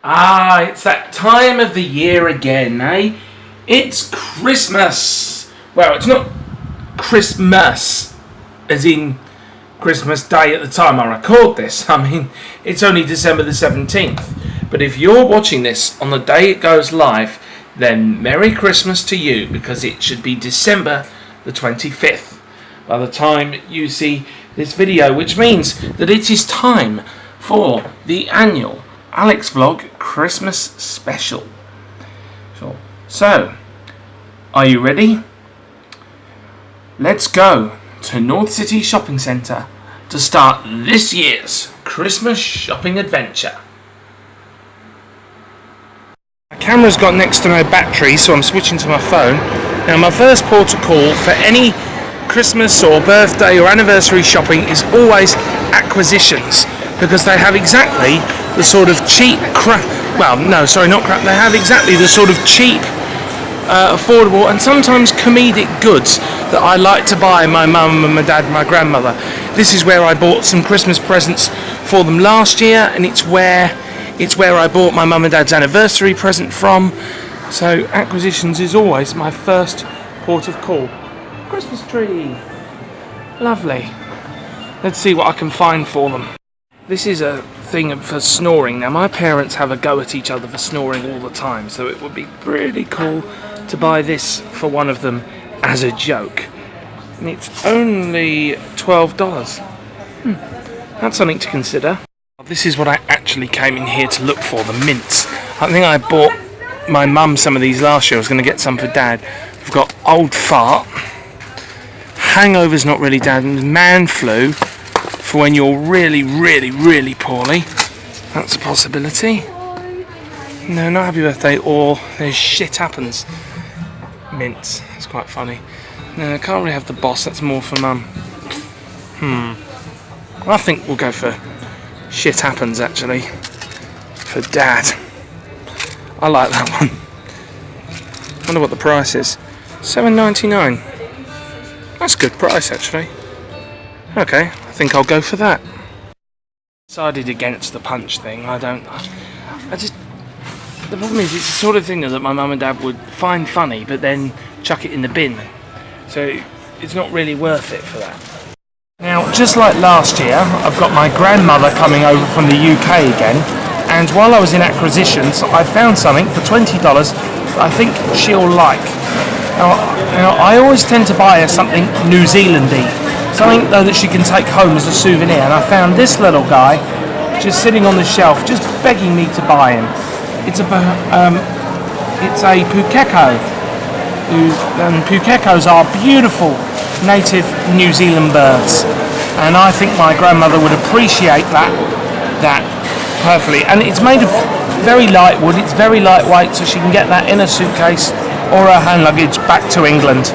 Ah, it's that time of the year again, eh? It's Christmas! Well, it's not Christmas, as in Christmas Day at the time I record this. I mean, it's only December the 17th. But if you're watching this on the day it goes live, then Merry Christmas to you, because it should be December the 25th by the time you see this video, which means that it is time for the annual Alex Vlog Christmas special. So, are you ready? Let's go to North City Shopping Centre to start this year's Christmas shopping adventure. My camera's got next to no battery, so I'm switching to my phone. Now, my first port of call for any Christmas or birthday or anniversary shopping is always Acquisitions, because they have exactly the sort of cheap they have exactly the sort of cheap, affordable and sometimes comedic goods that I like to buy my mum and my dad and my grandmother. This is where I bought some Christmas presents for them last year, and it's where I bought my mum and dad's anniversary present from. So Acquisitions is always my first port of call. Christmas tree, lovely. Let's see what I can find for them. This is a thing for snoring. Now, my parents have a go at each other for snoring all the time, so it would be really cool to buy this for one of them as a joke. And it's only $12. That's something to consider. This is what I actually came in here to look for, the mints. I think I bought my mum some of these last year. I was going to get some for Dad. We've got Old Fart, Hangover's not really Dad, and Man Flu for when you're really, really, really poorly. That's a possibility. No, not Happy Birthday, or there's Shit Happens. Mints. It's quite funny. No, I can't really have the Boss. That's more for Mum. I think we'll go for Shit Happens, actually. For Dad. I like that one. Wonder what the price is. $7.99. That's a good price, actually. Okay, I think I'll go for that. Decided against the punch thing. The problem is, it's the sort of thing that my mum and dad would find funny, but then chuck it in the bin. So it's not really worth it for that. Now, just like last year, I've got my grandmother coming over from the UK again, and while I was in Acquisitions, I found something for $20 that I think she'll like. Now, I always tend to buy her something New Zealandy, something though that she can take home as a souvenir, and I found this little guy just sitting on the shelf, just begging me to buy him. It's a pukeko, and pukekos are beautiful native New Zealand birds, and I think my grandmother would appreciate that perfectly. And it's made of very light wood. It's very lightweight, so she can get that in a suitcase or her hand luggage back to England.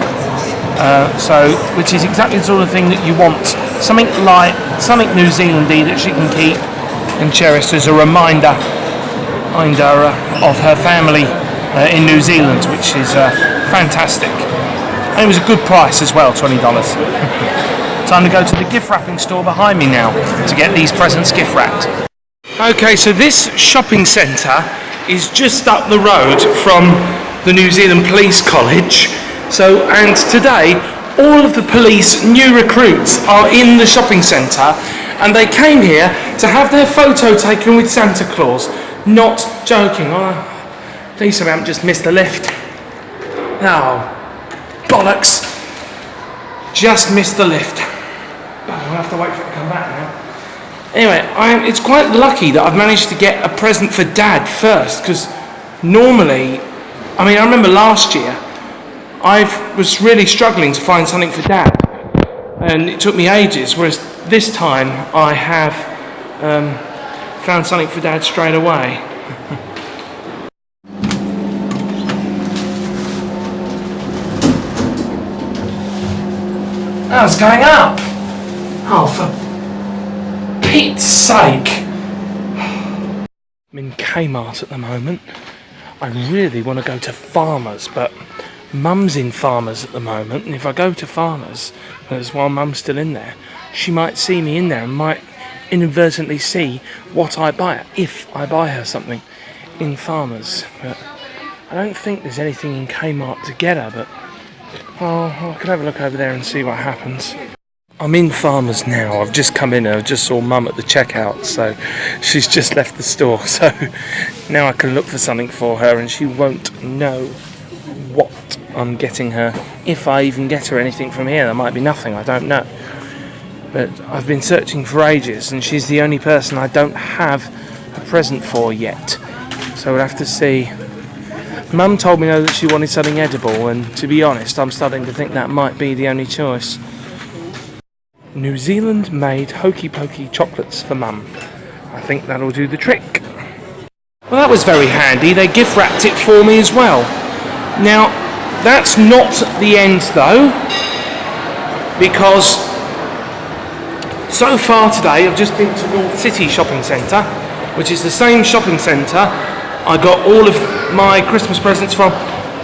Which is exactly the sort of thing that you want. Something light, something New Zealandy that she can keep and cherish as a reminder of her family in New Zealand, which is fantastic. And it was a good price as well, $20. Time to go to the gift wrapping store behind me now to get these presents gift wrapped. Okay, so this shopping centre is just up the road from the New Zealand Police College. And today, all of the police new recruits are in the shopping centre, and they came here to have their photo taken with Santa Claus. Not joking. At least I haven't just missed the lift. Oh, bollocks. Just missed the lift. I'll have to wait for it to come back now. Anyway, it's quite lucky that I've managed to get a present for Dad first, because normally, I remember last year, I was really struggling to find something for Dad, and it took me ages, whereas this time I have found something for Dad straight away. Oh, it's going up! Oh, for Pete's sake! I'm in Kmart at the moment. I really want to go to Farmers, but Mum's in Farmers at the moment, and if I go to Farmers, while Mum's still in there, she might see me in there and might inadvertently see what I buy her, if I buy her something. in Farmers, but I don't think there's anything in Kmart to get her, but I can have a look over there and see what happens. I'm in Farmers now. I've just come in and I just saw Mum at the checkout, so she's just left the store, so now I can look for something for her and she won't know what I'm getting her. If I even get her anything from here, there might be nothing, I don't know. But I've been searching for ages and she's the only person I don't have a present for yet, so we'll have to see. Mum told me though that she wanted something edible, and to be honest, I'm starting to think that might be the only choice. New Zealand made hokey pokey chocolates for Mum. I think that'll do the trick. Well, that was very handy. They gift wrapped it for me as well. Now, that's not the end though, because so far today I've just been to North City Shopping Centre, which is the same shopping centre I got all of my Christmas presents from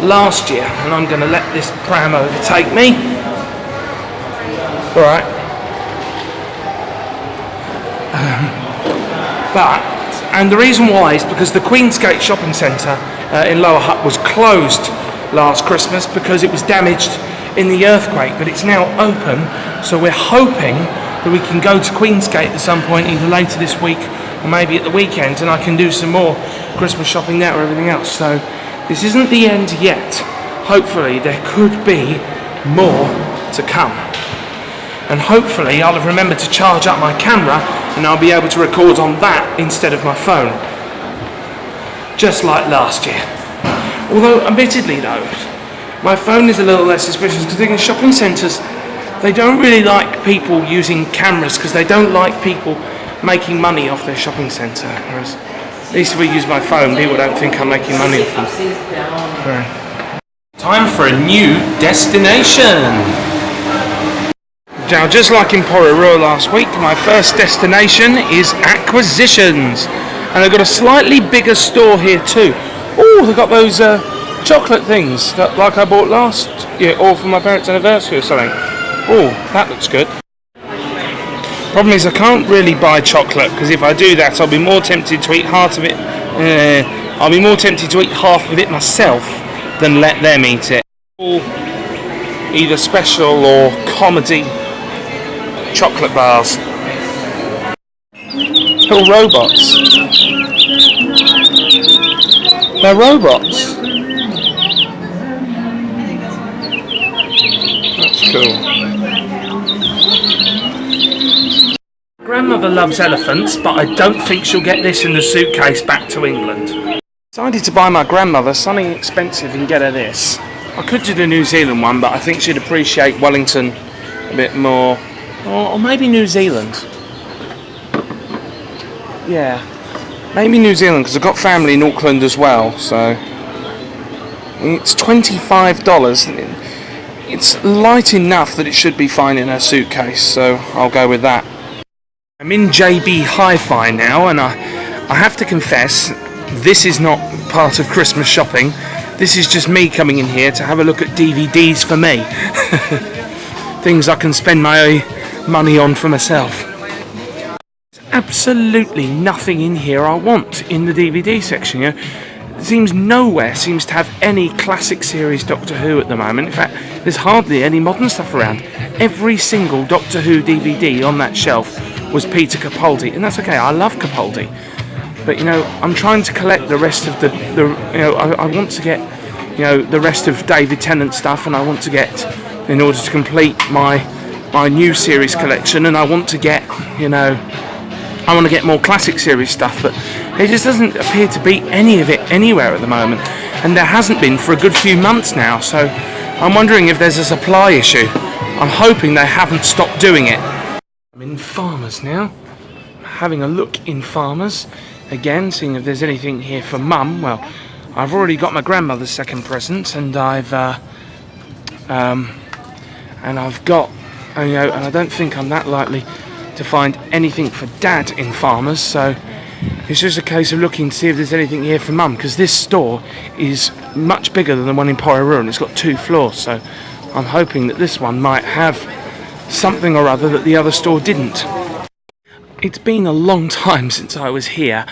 last year, and I'm going to let this pram overtake me. Alright. And the reason why is because the Queensgate Shopping Centre in Lower Hutt was closed last Christmas because it was damaged in the earthquake, but it's now open, so we're hoping that we can go to Queensgate at some point, either later this week or maybe at the weekend, and I can do some more Christmas shopping there or everything else. So this isn't the end yet. Hopefully there could be more to come. And hopefully I'll have remembered to charge up my camera and I'll be able to record on that instead of my phone. Just like last year. Although, admittedly though, my phone is a little less suspicious because in shopping centres, they don't really like people using cameras because they don't like people making money off their shopping centre. Whereas, at least if we use my phone, people don't think I'm making money off them. Right. Time for a new destination. Now, just like in Pororoa last week, my first destination is Acquisitions. And they've got a slightly bigger store here too. Oh, they've got those chocolate things that, like I bought last year, or for my parents' anniversary or something. Oh, that looks good. Problem is I can't really buy chocolate, because if I do that I'll be more tempted to eat half of it. I'll be more tempted to eat half of it myself than let them eat it. Or either special or comedy chocolate bars. Little robots. They're robots. That's cool. Grandmother loves elephants, but I don't think she'll get this in the suitcase back to England. Decided to buy my grandmother something expensive and get her this. I could do the New Zealand one, but I think she'd appreciate Wellington a bit more. Or maybe New Zealand. Yeah, maybe New Zealand, because I've got family in Auckland as well, so it's $25. It's light enough that it should be fine in her suitcase, so I'll go with that. I'm in JB Hi-Fi now, and I have to confess, this is not part of Christmas shopping. This is just me coming in here to have a look at DVDs for me. Things I can spend my money on for myself. There's absolutely nothing in here I want in the DVD section. You know? It seems nowhere seems to have any classic series Doctor Who at the moment. In fact, there's hardly any modern stuff around. Every single Doctor Who DVD on that shelf was Peter Capaldi, and that's okay, I love Capaldi. But you know, I'm trying to collect the rest of the I want to get, you know, the rest of David Tennant stuff, and I want to get, in order to complete my new series collection, and I want to get, you know, I want to get more classic series stuff, but it just doesn't appear to be any of it anywhere at the moment, and there hasn't been for a good few months now, so I'm wondering if there's a supply issue. I'm hoping they haven't stopped doing it. I'm in Farmers now, having a look in Farmers, again, seeing if there's anything here for Mum. Well, I've already got my grandmother's second present, and I've got, and I don't think I'm that likely to find anything for Dad in Farmers, so it's just a case of looking to see if there's anything here for Mum, because this store is much bigger than the one in Pororoa, and it's got 2 floors, so I'm hoping that this one might have something or other that the other store didn't. It's been a long time since I was here.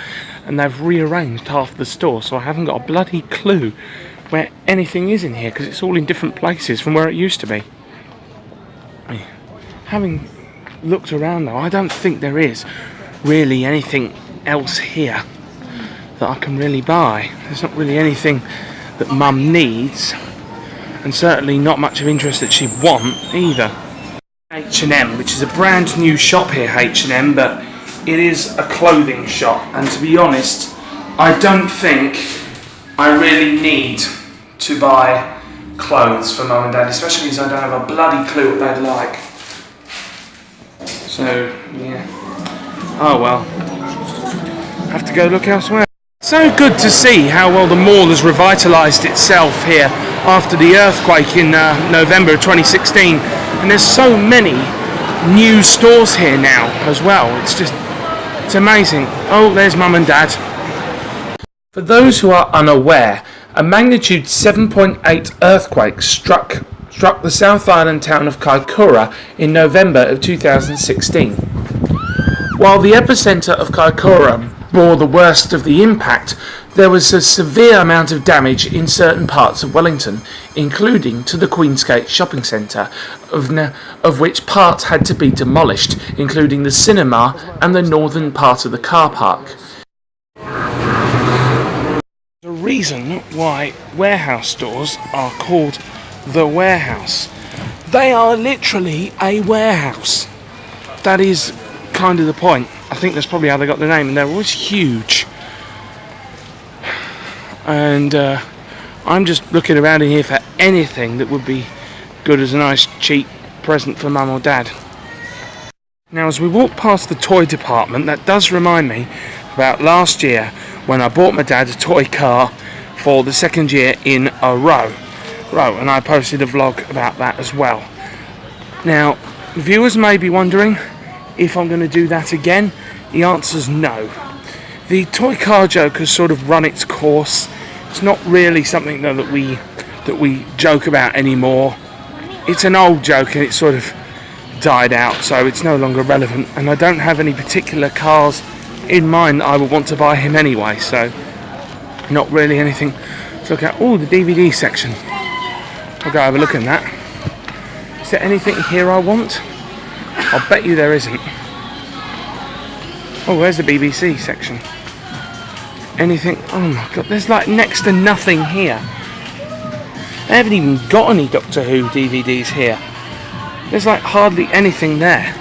and they've rearranged half the store, so I haven't got a bloody clue where anything is in here, because it's all in different places from where it used to be. Having looked around though, I don't think there is really anything else here that I can really buy. There's not really anything that Mum needs, and certainly not much of interest that she'd want either. H&M, which is a brand new shop here, H&M, but it is a clothing shop, and to be honest, I don't think I really need to buy clothes for Mum and Dad, especially as I don't have a bloody clue what they'd like. So, yeah. Oh well. Have to go look elsewhere. So good to see how well the mall has revitalised itself here after the earthquake in November of 2016. And there's so many new stores here now as well. It's amazing. Oh, there's Mum and Dad. For those who are unaware, a magnitude 7.8 earthquake struck the South Island town of Kaikoura in November of 2016. While the epicentre of Kaikoura bore the worst of the impact, there was a severe amount of damage in certain parts of Wellington, including to the Queensgate shopping centre, of which parts had to be demolished, including the cinema and the northern part of the car park. The reason why warehouse stores are called the Warehouse. They are literally a warehouse. That is kind of the point. I think that's probably how they got the name, and they're always huge. And I'm just looking around in here for anything that would be good as a nice cheap present for Mum or Dad. Now, as we walk past the toy department, that does remind me about last year when I bought my dad a toy car for the second year in a row, and I posted a vlog about that as well. Now, viewers may be wondering if I'm going to do that again. The answer's no. The toy car joke has sort of run its course. It's not really something though that we joke about anymore. It's an old joke and it sort of died out, so it's no longer relevant, and I don't have any particular cars in mind that I would want to buy him anyway, so not really anything to look at. Oh, the DVD section. I'll go have a look at that. Is there anything here I want? I'll bet you there isn't. Oh, where's the BBC section? Anything? Oh my god, there's like next to nothing here. They haven't even got any Doctor Who DVDs here. There's like hardly anything there.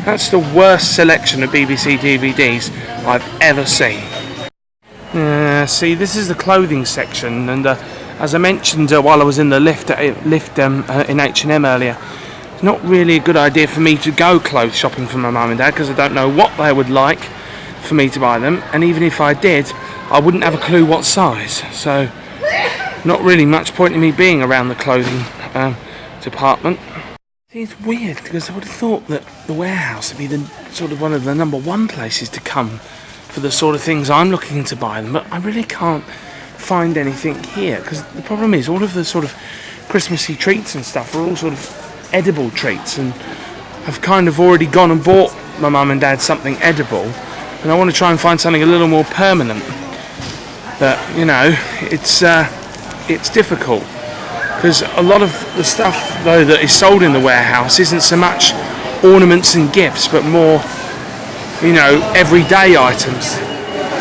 That's the worst selection of BBC DVDs I've ever seen. See, this is the clothing section, and as I mentioned while I was in the lift in H&M earlier, it's not really a good idea for me to go clothes shopping for my mum and dad, because I don't know what they would like for me to buy them, and even if I did, I wouldn't have a clue what size, so not really much point in me being around the clothing department. It's weird, because I would have thought that the Warehouse would be the sort of one of the number one places to come for the sort of things I'm looking to buy them, but I really can't find anything here, because the problem is all of the sort of Christmassy treats and stuff are all sort of edible treats, and I've kind of already gone and bought my mum and dad something edible, and I want to try and find something a little more permanent. But you know, it's difficult, because a lot of the stuff though that is sold in the Warehouse isn't so much ornaments and gifts, but more, you know, everyday items,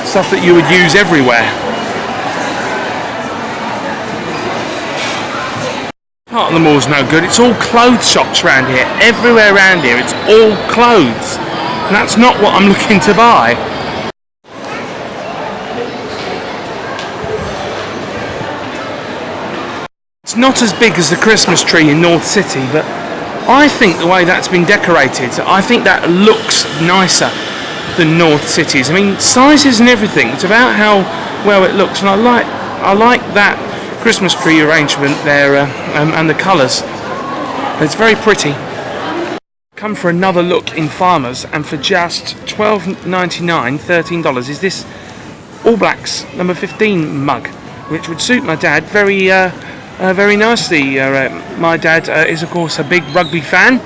stuff that you would use everywhere. Part of the mall's no good. It's all clothes shops around here. Everywhere around here it's all clothes, and that's not what I'm looking to buy. It's not as big as the Christmas tree in North City, but I think the way that's been decorated, I think that looks nicer than North City's. I mean, sizes and everything, it's about how well it looks, and I like that Christmas tree arrangement there, and the colours. It's very pretty. Come for another look in Farmers, and for just $12.99, $13, is this All Blacks number 15 mug, which would suit my dad very nicely. My dad is of course a big rugby fan,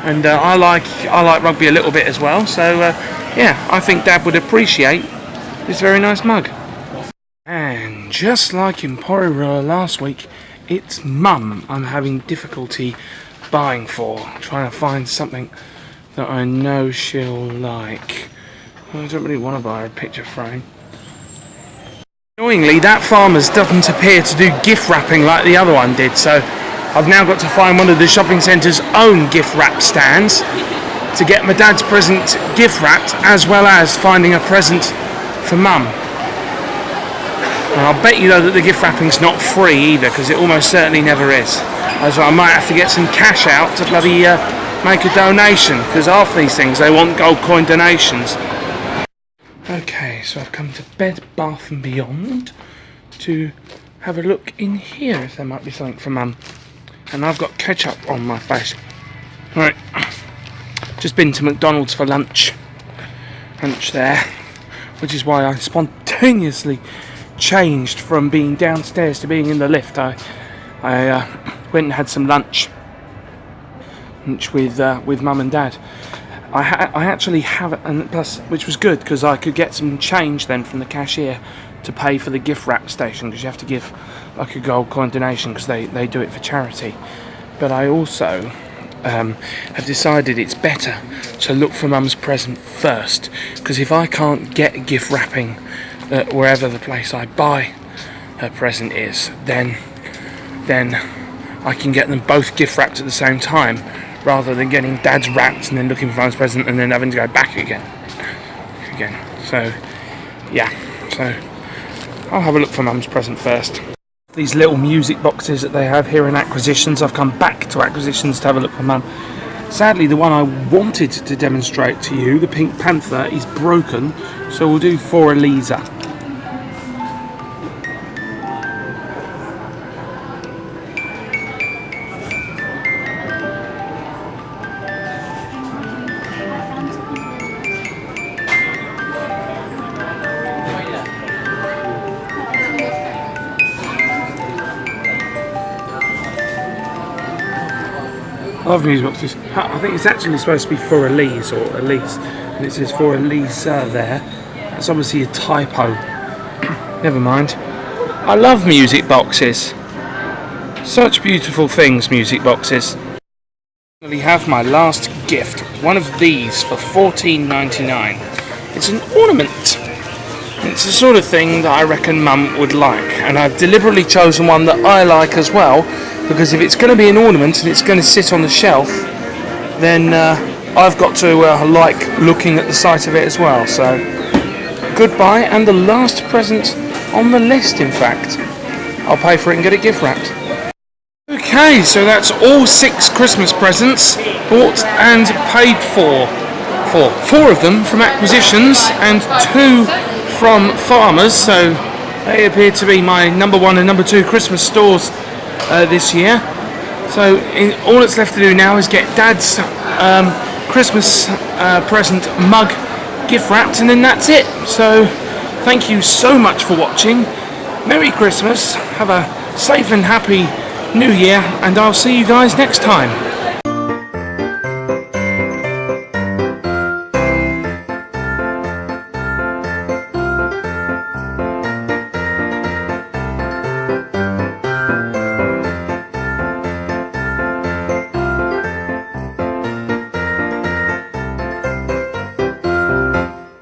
and I like rugby a little bit as well, so yeah, I think Dad would appreciate this very nice mug. And just like in Porrirua last week, it's Mum I'm having difficulty buying for. Trying to find something that I know she'll like. I don't really want to buy her a picture frame. Annoyingly, that Farmer's doesn't appear to do gift wrapping like the other one did, so I've now got to find one of the shopping centre's own gift wrap stands to get my dad's present gift wrapped, as well as finding a present for Mum. And I'll bet you though that the gift wrapping's not free either, because it almost certainly never is. So I might have to get some cash out to bloody make a donation, because half these things they want gold coin donations. Okay, so I've come to Bed Bath & Beyond to have a look in here if there might be something for Mum. And I've got ketchup on my face. Right, just been to McDonald's for lunch there, which is why I spontaneously changed from being downstairs to being in the lift. I went and had some lunch with Mum and Dad. I actually have, and plus, which was good because I could get some change then from the cashier to pay for the gift wrap station, because you have to give like a gold coin donation because they do it for charity. But I also have decided it's better to look for Mum's present first, because if I can't get gift wrapping wherever the place I buy her present is, then I can get them both gift wrapped at the same time, rather than getting Dad's wrapped and then looking for Mum's present and then having to go back again. So yeah, so I'll have a look for Mum's present first. These little music boxes that they have here in Acquisitions, I've come back to Acquisitions to have a look for Mum. Sadly, the one I wanted to demonstrate to you, the Pink Panther, is broken, so we'll do For Elisa. I love music boxes. I think it's actually supposed to be For Elise or Elise, and it says For Elisa there. That's obviously a typo. Never mind. I love music boxes. Such beautiful things, music boxes. I finally have my last gift. One of these for $14.99. It's an ornament. It's the sort of thing that I reckon Mum would like, and I've deliberately chosen one that I like as well, because if it's going to be an ornament and it's going to sit on the shelf, then I've got to like looking at the sight of it as well. So goodbye, and the last present on the list, in fact. I'll pay for it and get it gift wrapped. Okay, so that's all 6 Christmas presents bought and paid for. 4 of them from Acquisitions and 2 from Farmers, so they appear to be my number 1 and number 2 Christmas stores this year. So all that's left to do now is get Dad's Christmas present mug gift wrapped, and then that's it. So thank you so much for watching. Merry Christmas, have a safe and happy New Year, and I'll see you guys next time.